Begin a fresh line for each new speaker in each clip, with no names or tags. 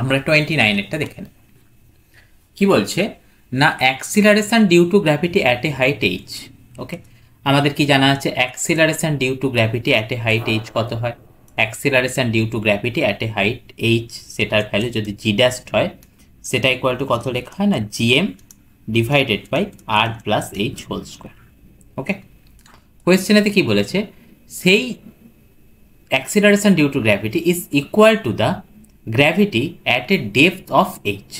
আমরা 29-এরটা দেখে নেব। কি বলছে না, acceleration due to gravity at a height h. Okay, আমাদের কি জানা আছে acceleration due to gravity at a height h কত হয়? Acceleration due to gravity at a height h, সেটার ভ্যালু যদি জি ড্যাস্ট হয়, সেটা ইকুয়াল টু কত লেখা হয় না, GM divided by R plus h whole square. Okay, কোয়েশ্চেনেতে কি বলেছে, সেই acceleration due to gravity is equal to the gravity at a depth of h।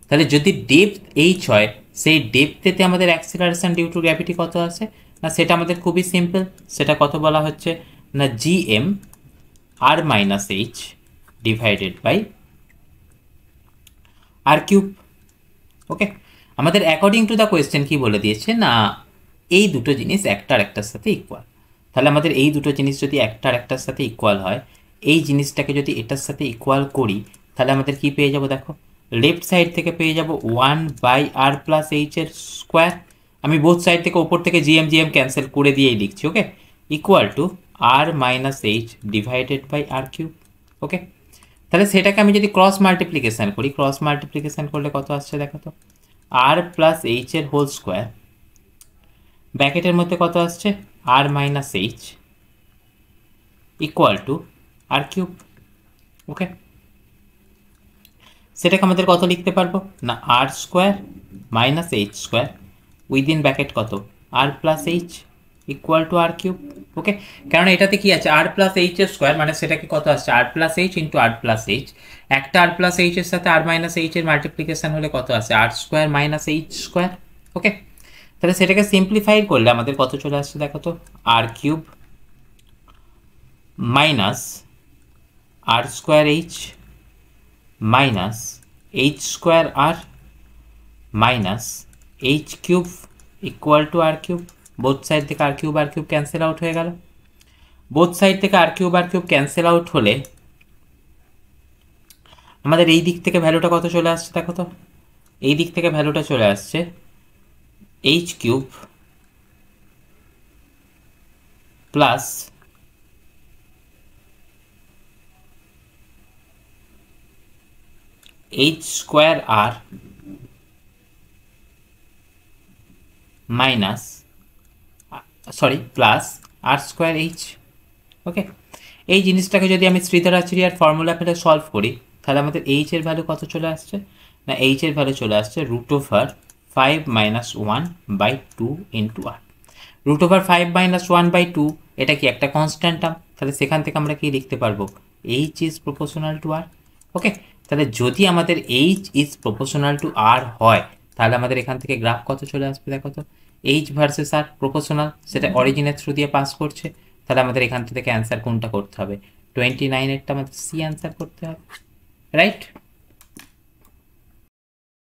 তাহলে যদি ডেপথ h হয়, সেই ডেপথেতে আমাদের অ্যাক্সিলারেশন ডিউ টু গ্র্যাভিটি কত আছে না, সেটা আমাদের খুবই সিম্পল। সেটা কত বলা হচ্ছে না, GM R minus H divided by R cube. Okay, আমাদের অ্যাকর্ডিং টু দ্য কোয়েশ্চেন কি বলে দিয়েছে না, এই দুটো জিনিস একটার একটার সাথে ইকুয়াল। তাহলে আমাদের এই দুটো জিনিস যদি একটার একটার সাথে ইকুয়াল হয়, এই জিনিসটাকে যদি এটার সাথে ইকুয়াল করি, তাহলে আমাদের কি পেয়ে যাব দেখো, লেফট সাইড থেকে পেয়ে যাব 1/r প্লাস এইচ এর স্কোয়ার। আমি বোথ সাইড থেকে ওপর থেকে জিএম জিএম ক্যান্সেল করে দিয়েই লিখছি। Okay, equal to R minus H divided by R cube. Okay, তাহলে সেটাকে আমি যদি ক্রস মাল্টিপ্লিকেশান করি, ক্রস মাল্টিপ্লিকেশান করলে কত আসছে দেখো তো, আর প্লাস এইচ এর হোল স্কোয়ার, ব্র্যাকেটের মধ্যে কত আসছে, R minus H equal to R cube. Okay, সেটাকে আমাদের কত লিখতে পারবো না, আর square minus H square within bracket কত, R plus H equal to R cube. Okay, কারণ এটাতে কি আছে, আর প্লাস এইচ এর স্কোয়ার, মানে সেটাকে কত আসছে, R plus H into R plus H. একটা আর প্লাস এইচ এর সাথে আর মাইনাস এইচ এর মাল্টিপ্লিকেশন হলে কত আসে, R square minus H square. Okay, তাহলে সেটাকে সিম্পলিফাই করলে আমাদের কত চলে আসছে দেখো তো, R cube minus R square H minus H square R minus H cube equal to R cube. Both side থেকে আর কিউব ক্যান্সেল আউট হয়ে গেল। বোথ সাইড থেকে আর কিউব ক্যান্সেল আউট হলে আমাদের এই দিক থেকে ভ্যালুটা কত চলে আসছে দেখো তো, এই দিক থেকে ভ্যালুটা চলে আসছে H cube plus H square R minus plus R square H. Okay, এই জিনিসটাকে যদি আমি শ্রীধরাচার্যের ফর্মুলা ফেলে সলভ করি, তাহলে আমাদের এইচ এর ভ্যালু কত চলে আসছে না, এইচ এর ভ্যালু চলে আসছে √5 - 1/2 ইন্টু আর। √5 - 1/2 এটা কি একটা কনস্ট্যান্ট টার্ম, তাহলে সেখান থেকে আমরা কি লিখতে পারবো, এইচ ইজ প্রপোর্শনাল টু আর। ওকে, তাহলে যদি আমাদের এইচ ইজ প্রপোর্শনাল টু আর হয়, তাহলে আমাদের এখান থেকে গ্রাফ কত চলে আসবে দেখো তো, এইচ ভার্সেস আর প্রপোর্শনাল, সেটা অরিজিনের থ্রু দিয়ে পাস করছে। তাহলে আমাদের এখান থেকে অ্যান্সার কোনটা করতে হবে, 29-এরটা আমাদের সি অ্যান্সার করতে হবে, রাইট।